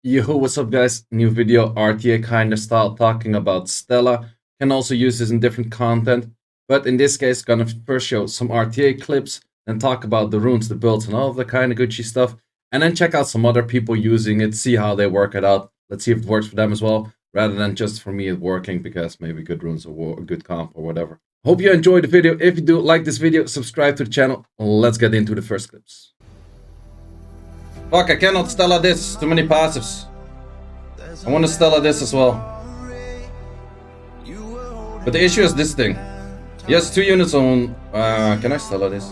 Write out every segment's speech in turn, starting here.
Yo, what's up guys? New video, RTA kind of style, talking about Stella. Can also use this in different content, but in this case, gonna first show some RTA clips, then talk about the runes, the builds, and all of the kind of Gucci stuff, and then check out some other people using it, see how they work it out. Let's see if it works for them as well, rather than just for me it working because maybe good runes or good comp or whatever. Hope you enjoyed the video. If you do like this video, subscribe to the channel. Let's get into the first clips. Fuck, I cannot Stella this. Too many passives. I want to Stella this as well. But the issue is this thing. He has 2 units on... can I Stella this?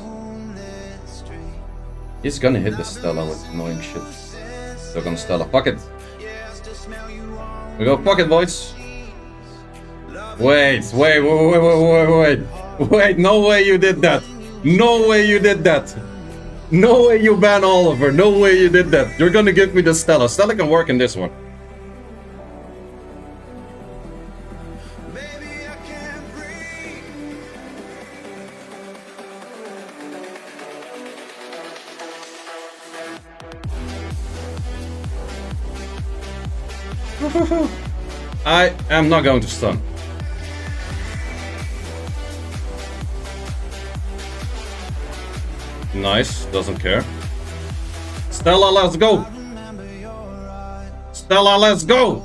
He's gonna hit the Stella with annoying shit. So gonna Stella. Fuck it. We go fuck it, boys. Wait, no way you did that. No way you did that. No way you ban Oliver. No way you did that. You're gonna give me the Stella. Stella can work in this one. I am not going to stun. Nice, doesn't care. Stella, let's go! Stella, let's go!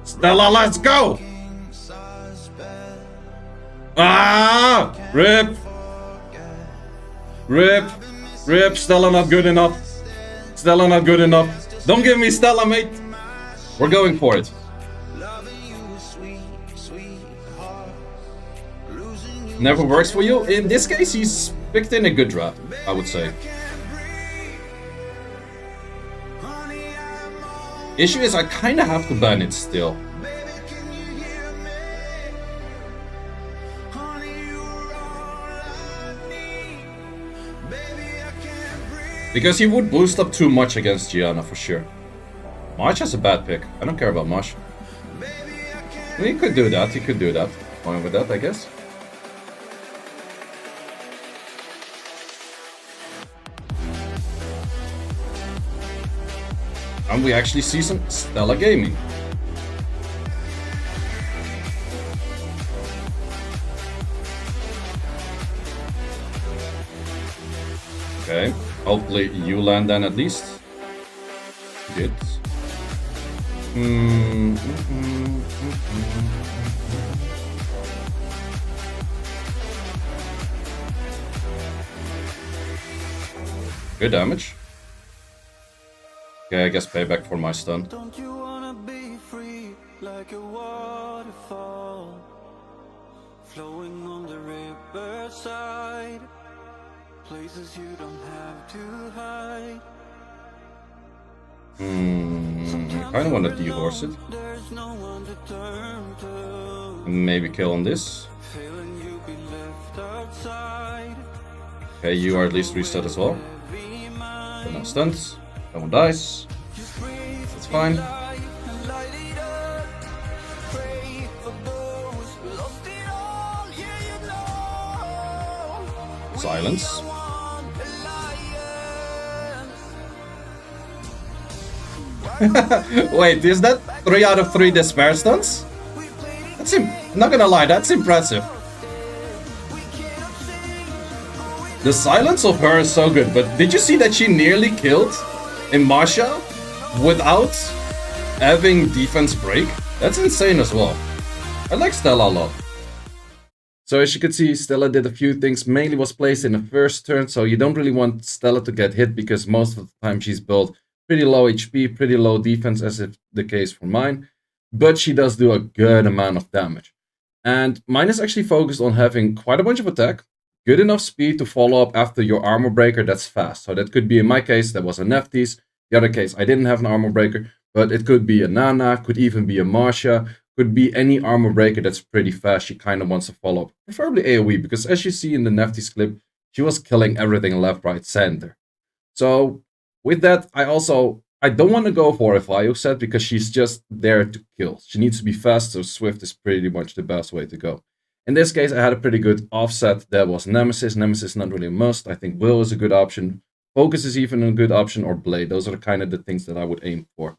Stella, let's go! Ah! Rip! Rip! Rip! Stella not good enough. Stella not good enough. Don't give me Stella, mate! We're going for it. Never works for you? In this case, he's picked in a good draft, I would say. Issue is I kinda have to ban it still. Because he would boost up too much against Gianna for sure. March has a bad pick. I don't care about March. He could do that, he could do that. Fine with that, I guess. And we actually see some Stella gaming. Okay, hopefully you land then at least. Good. Good damage. Okay, I guess payback for my stun. Don't you wanna be free like a waterfall flowing on the riverside, places you don't have to hide. I kinda wanna de-horse it. Maybe kill on this. Okay, you are at least reset as well. But no stunts. No one dies. That's fine. Silence. Wait, is that 3 out of 3 despair stunts? That's not gonna lie, that's impressive. The silence of her is so good, but did you see that she nearly killed in Masha without having defense break? That's insane as well. I like Stella a lot. So as you can see, Stella did a few things. Mainly was placed in the first turn, so you don't really want Stella to get hit because most of the time she's built pretty low HP, pretty low defense, as is the case for mine. But she does do a good amount of damage. And mine is actually focused on having quite a bunch of attack, good enough speed to follow up after your armor breaker that's fast. So that could be, in my case, that was a Nephthys. The other case, I didn't have an armor breaker, but it could be a Nana, could even be a Marsha, could be any armor breaker that's pretty fast. She kind of wants to follow up, preferably AoE, because as you see in the Nephthys clip, she was killing everything left, right, center. So with that, I don't want to go for a Vaio set because she's just there to kill. She needs to be fast, so Swift is pretty much the best way to go. In this case, I had a pretty good offset. There was Nemesis. Nemesis not really a must. I think Will is a good option. Focus is even a good option, or blade. Those are kind of the things that I would aim for.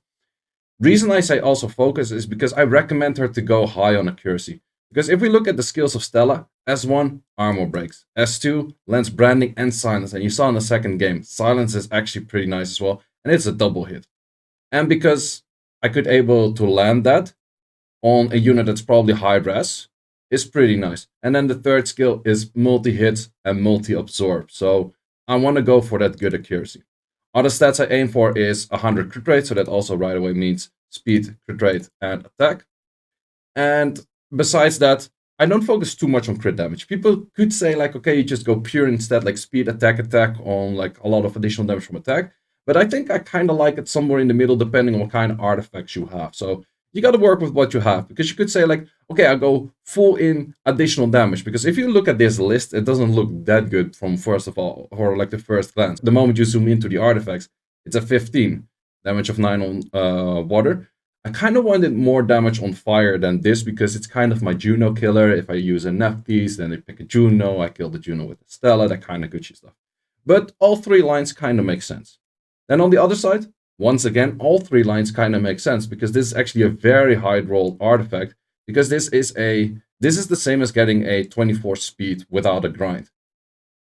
Reason I say also focus is because I recommend her to go high on accuracy. Because if we look at the skills of Stella, S1, armor breaks. S2, lens branding and silence. And you saw in the second game, silence is actually pretty nice as well. And it's a double hit. And because I could able to land that on a unit that's probably high res, is pretty nice. And then the third skill is multi-hit and multi-absorb. So I want to go for that good accuracy. Other stats I aim for is 100 crit rate, so that also right away means speed, crit rate, and attack. And besides that, I don't focus too much on crit damage. People could say like, okay, you just go pure instead, like speed, attack on like a lot of additional damage from attack. But I think I kind of like it somewhere in the middle, depending on what kind of artifacts you have. So you got to work with what you have, because you could say like, okay, I'll go full in additional damage, because if you look at this list, it doesn't look that good from first of all, or like the first glance. The moment you zoom into the artifacts, it's a 15 damage of 9 on water. I kind of wanted more damage on fire than this, because it's kind of my Juno killer. If I use a Nephthys, then I pick a Juno, I kill the Juno with the Stella, that kind of Gucci stuff. But all three lines kind of make sense. Then on the other side, once again, all three lines kind of make sense, because this is actually a very high roll artifact, because this is the same as getting a 24 speed without a grind.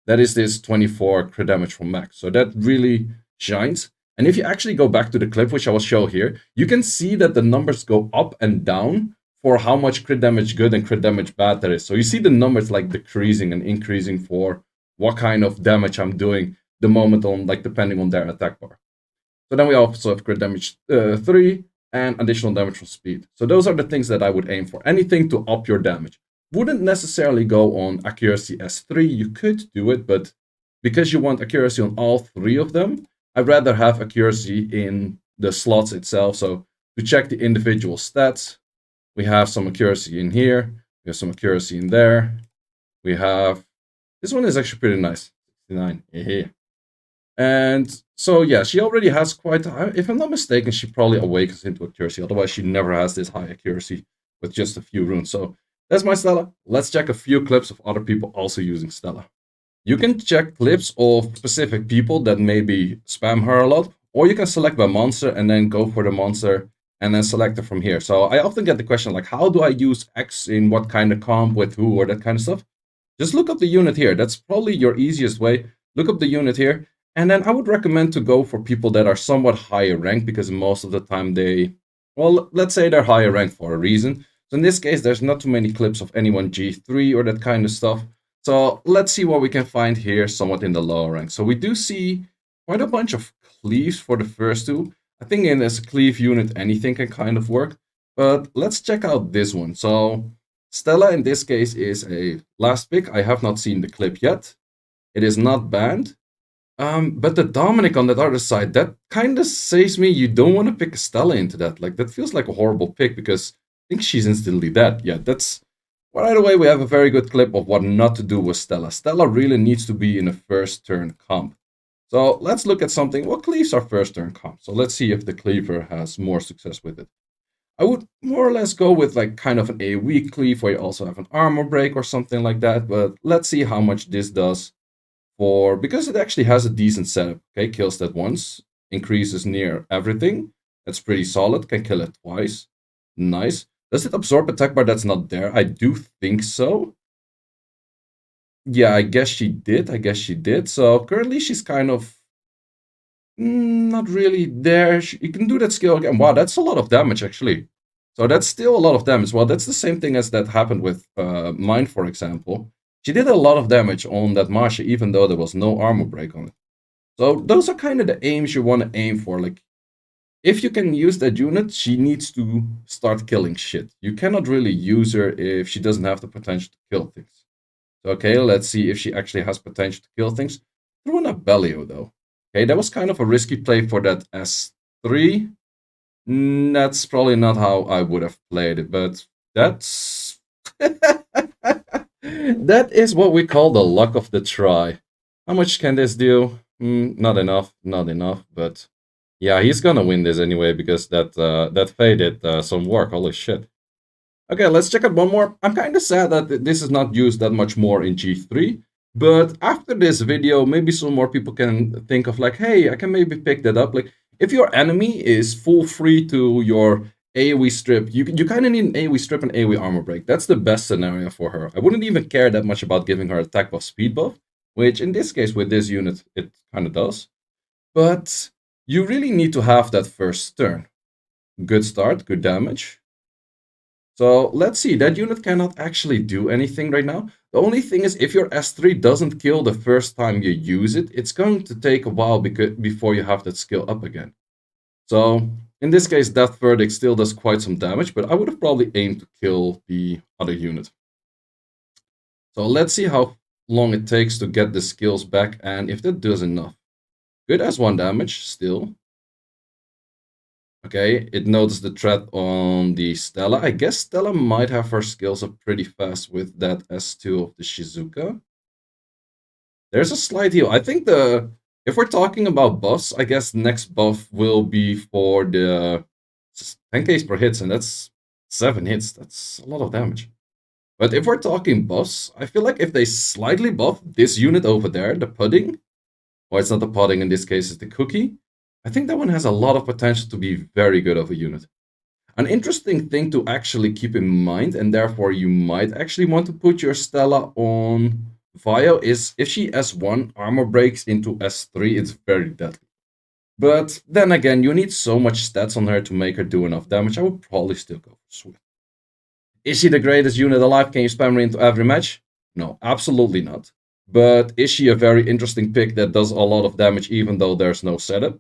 That is this 24 crit damage from max. So that really shines. And if you actually go back to the clip, which I will show here, you can see that the numbers go up and down for how much crit damage good and crit damage bad there is. So you see the numbers like decreasing and increasing for what kind of damage I'm doing the moment on, like, depending on their attack bar. So then we also have crit damage 3 and additional damage from speed. So those are the things that I would aim for. Anything to up your damage. Wouldn't necessarily go on accuracy S3. You could do it, but because you want accuracy on all three of them, I'd rather have accuracy in the slots itself. So to check the individual stats, we have some accuracy in here. We have some accuracy in there. We have... This one is actually pretty nice. 69. And so, yeah, she already has quite... If I'm not mistaken, she probably awakens into accuracy. Otherwise, she never has this high accuracy with just a few runes. So that's my Stella. Let's check a few clips of other people also using Stella. You can check clips of specific people that maybe spam her a lot, or you can select by monster and then go for the monster and then select it from here. So I often get the question like, how do I use X in what kind of comp with who or that kind of stuff? Just look up the unit here. That's probably your easiest way. Look up the unit here. And then I would recommend to go for people that are somewhat higher ranked, because most of the time they, well, let's say they're higher ranked for a reason. So in this case, there's not too many clips of anyone G3 or that kind of stuff. So let's see what we can find here somewhat in the lower rank. So we do see quite a bunch of cleaves for the first two. I think in this cleave unit, anything can kind of work. But let's check out this one. So Stella in this case is a last pick. I have not seen the clip yet. It is not banned. But the Dominic on that other side, that kind of says me you don't want to pick a Stella into that. Like, that feels like a horrible pick, because I think she's instantly dead. Yeah, that's... Right away, we have a very good clip of what not to do with Stella. Stella really needs to be in a first turn comp. So let's look at something. What cleaves are first turn comp? So let's see if the cleaver has more success with it. I would more or less go with like kind of an AoE cleave where you also have an armor break or something like that. But let's see how much this does. Because it actually has a decent setup. Okay, kills that once, increases near everything. That's pretty solid. Can kill it twice. Nice. Does it absorb attack bar that's not there? I do think so. Yeah, I guess she did. So currently she's kind of not really there. You can do that skill again. Wow, that's a lot of damage actually. So that's still a lot of damage. Well, that's the same thing as that happened with mine, for example. She did a lot of damage on that Masha, even though there was no armor break on it. So those are kind of the aims you want to aim for. Like, if you can use that unit, she needs to start killing shit. You cannot really use her if she doesn't have the potential to kill things. So, okay, let's see if she actually has potential to kill things. Through an Abellio, though. Okay, that was kind of a risky play for that S3. That's probably not how I would have played it, but that's... That is what we call the luck of the try. How much can this do? Not enough, but yeah, he's gonna win this anyway, because that Faye did some work. Holy shit. Okay, let's check out one more. I'm kind of sad that this is not used that much more in G3, But after this video, maybe some more people can think of like, hey, I can maybe pick that up. Like, if your enemy is full free to your AoE strip, you kind of need an AoE strip and AoE armor break. That's the best scenario for her. I wouldn't even care that much about giving her attack buff, speed buff, which in this case with this unit, it kind of does. But you really need to have that first turn. Good start, good damage. So let's see, that unit cannot actually do anything right now. The only thing is if your S3 doesn't kill the first time you use it, it's going to take a while before you have that skill up again. So in this case, Death Verdict still does quite some damage, but I would have probably aimed to kill the other unit. So let's see how long it takes to get the skills back and if that does enough. Good as 1 damage still. Okay, it noticed the threat on the Stella. I guess Stella might have her skills up pretty fast with that S2 of the Shizuka. There's a slight heal. I think if we're talking about buffs, I guess next buff will be for the 10k per hits, and that's 7 hits. That's a lot of damage. But if we're talking buffs, I feel like if they slightly buff this unit over there, the pudding, or it's not the pudding in this case, it's the cookie, I think that one has a lot of potential to be very good of a unit. An interesting thing to actually keep in mind, and therefore you might actually want to put your Stella on Vio, is if she S1 armor breaks into S3, it's very deadly. But then again, you need so much stats on her to make her do enough damage, I would probably still go for Swift. Is she the greatest unit alive? Can you spam her into every match? No, absolutely not. But is she a very interesting pick that does a lot of damage even though there's no setup?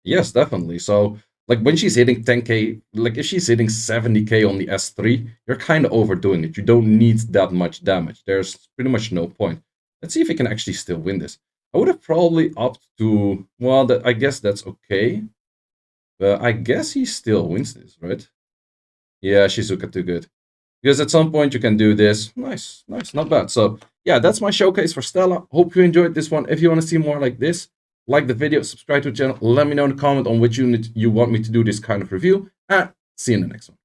Yes, definitely. So, like when she's hitting 10k, like if she's hitting 70k on the S3, you're kind of overdoing it. You don't need that much damage. There's pretty much no point. Let's see if he can actually still win this. I would have probably opted to, well, I guess that's okay. But I guess he still wins this, right? Yeah, Shizuka too good. Because at some point you can do this. Nice, nice, not bad. So yeah, that's my showcase for Stella. Hope you enjoyed this one. If you want to see more like this, like the video, subscribe to the channel. Let me know in the comment on which unit you want me to do this kind of review. And see you in the next one.